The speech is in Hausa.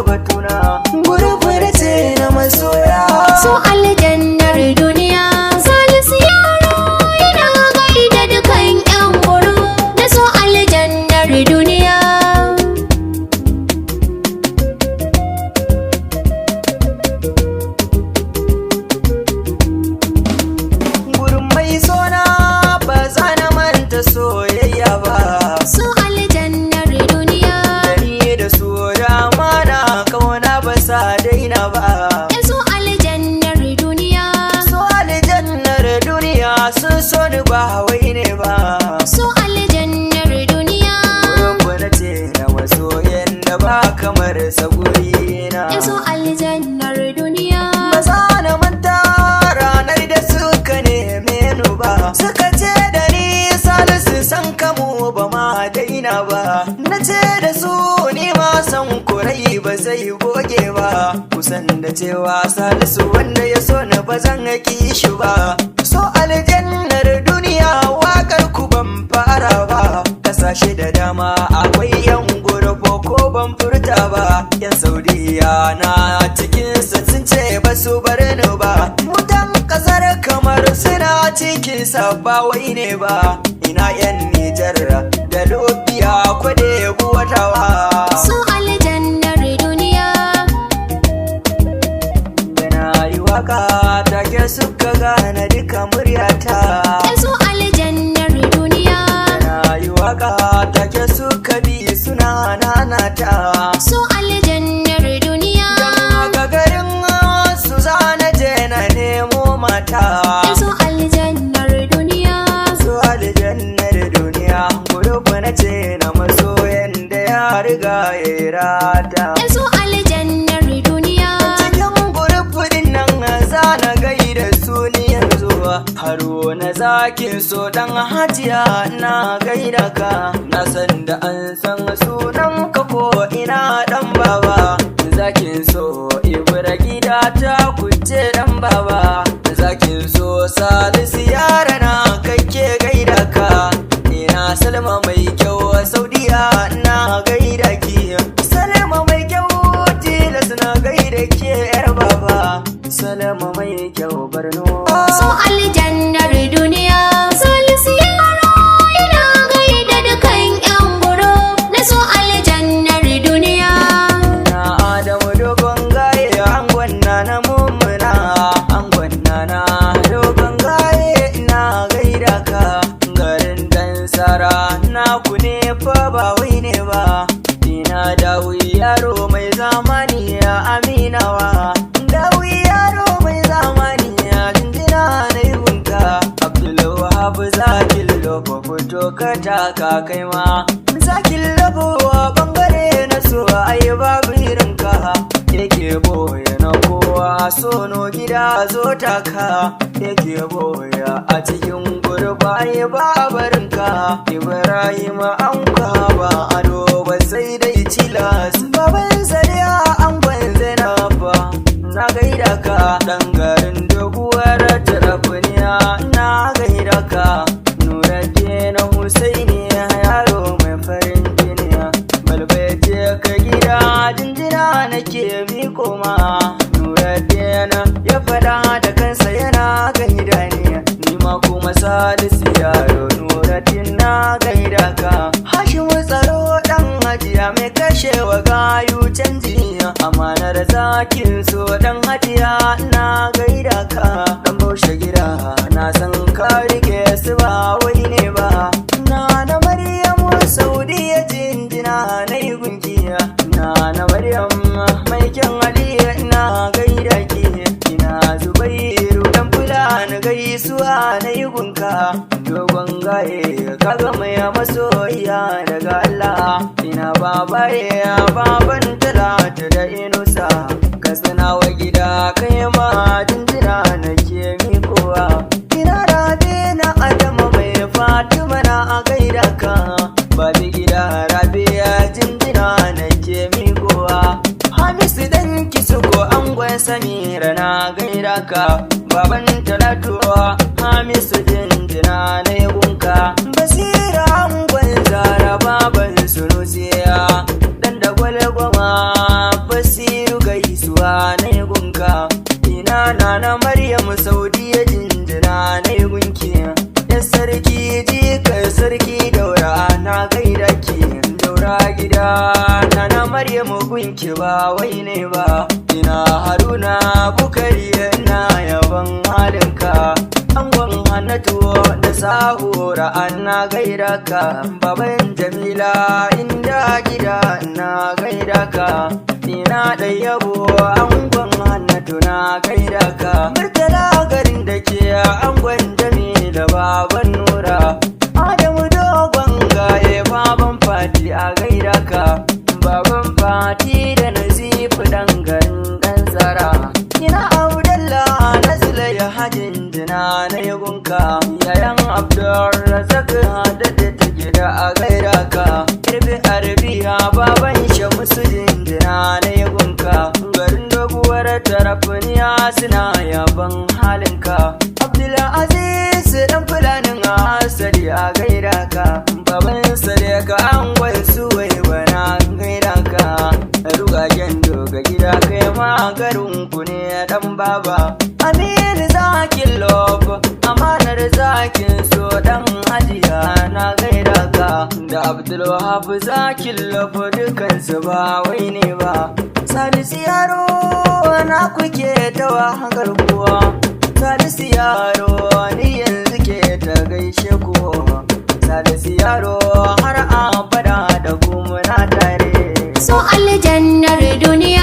batuna gurgura ce na masoya. So aljannar duniya Salisu yaro yana gaida dukan yan buru da so aljannar duniya. Gurin mai sona ba za na manta soyayya ba. So aljannar duniya Da ni da su da amana kauna ba sa daina ba. ya so aljannar duniya. So aljannar duniya sun so ni ba wai ne ba. So aljannar duniya Gurin na ce na masoyan da ba kamar sa gurina. ya so aljannar duniya. Ba za na manta ranar da suka neme ni ba. Suka ce da ni Salisu san kamu ba ma daina ba. Na ce da su ni ma san kurai ba zai goge ba. Kusan da cewa Salisu wanda ya so na ba zan ki shi ba. So aljannar duniya wakar ku ban fara ba. Kasashe da dama akwai yan gurbo ko ban furta ba. Yan Saudiya na cikin sun ce ba su bar ni ba. Mutan kasar kamar suna cikin ba wai ne ba. Ina yan Nijar da Lobiya kwade buwatawa. So aljannar duniya Yana yi waka take suka gane duka muryata. ya so aljannar duniya. Yana yi waka take suka bi suna nanata. So aljannar duniya Ga garin su zana je na nemo mata. ya so aljannar duniya. Su aljannar duniya gurubu na ce na masoyan da ya riga ya yi rata. ya so aljannar duniya. Cikin gurubu din nan za na gaida su ni yanzu. Haro na zakin so dan hajiya na gaida ka. Na san da an san sunan ka ko ina dan baba. Zakin so ibra gida ta kuce dan baba. Zakin so Salisu yara na kake gaida ka. Ina Salma mai kyau Saudiya na gaida ki. Salma mai kyau tilas na gaida ke yar baba. Salma mai kyau Borno. So aljannar duniya Salisu yaro yana gaida dukan yan buru na so aljannar duniya. Na Adamu dogon gaye angon na mummuna. Angon na dogon gaye ina gaida ka. Garin dan sara na ku ne fa ba wai ne ba. Ina dawi yaro mai zamani ya aminawa. Dawi yaro mai zamani ya jinjina na yunka. Abdulwahab zakin lobo fito ka taka kai ma. Zakin lobo bangare na so ai babu irinka. Yake boye na kowa sono gida zo taka. Yake boye a cikin gurba ya babarinka. Ibrahim an ba ado ba sai dai cilas. Baban zariya an gwanze na ba. Na gaida ka dan garin doguwar tarafiniya. Na gaida ka Nuruddin Husaini yaro mai farin jiniya. Balbaje ka gida jinjina nake miko ma. Nuruddin ya fada da kansa yana gaida ni. Ni ma kuma Salisu yaro Nuruddin na gaida ka. Hashim tsaro dan hajiya mai kashewa gayu canji. Amanar zakin so dan hajiya na gaida ka. Dan baushe gida na san ka rike su ba wai ne ba. Na Maryamu Saudiya jinjina na yi gungiya. Na Maryam mai kyan haliya ina gaida ki. Ina Zubairu dan fulani gaisuwa na yi gunka. Dogon gaye kaga mai masoyiya daga Allah. Ina babaye baban talata da inusa. Ka sanawa gida kai ma jinjina na ke mikowa. Ina rabe na Adama mai Fatima na a gaida ka. Babi gida rabe ya jinjina na ke mikowa. Hamisu dan kisuko angon Samira na gaida ka. Baban Talatuwa Hamisu jinjina na gunka. Basira angon Zara baban Sunusiya. Dan da gwalgwama basi Maryam Saudiya jinjina na yi gunki, ya sarki jikar sarki daura na gaida ki. Daura gida na Maryam gunki ba wai ne ba, ina Haruna Bukari na yaban halinka. Angon Hannatu da Sahura na gaida ka, baban Jamila inda gida na gaida ka. Ina da yabo angon Hannatu na gaida ka. Murtala garin da ke angon Jamila baban Nura. Adamu dogon gaye baban Fati a gaida ka, baban Fati da Nazifu dan garin dan Zara. Ina Abdullah na Zulaiya hajin jina na yagunka, yayan Abdulrazak da ta gida a gaida ka. Irbi Arbiya baban Shamsu jinjina na yagunka, garin doguwar tarafiniya suna yaban halinka. Abdulaziz dan fulanin asali a gaida ka, baban Sadeka angon Suwai bana gaida ka. Rugagen doga gida kai ma garin ku ne dan baba. Aminu zakin lof amanar zakin so dan hajiya na gaida ka. Da Abdulwahab zakin lof dukansu ba wai ne ba. Salisu yaro na kuke tawa garkuwa, Salisu yaro ni yanzu ke ta gaishe ku. Salisu yaro har abada da kuma na tare. So aljannar duniya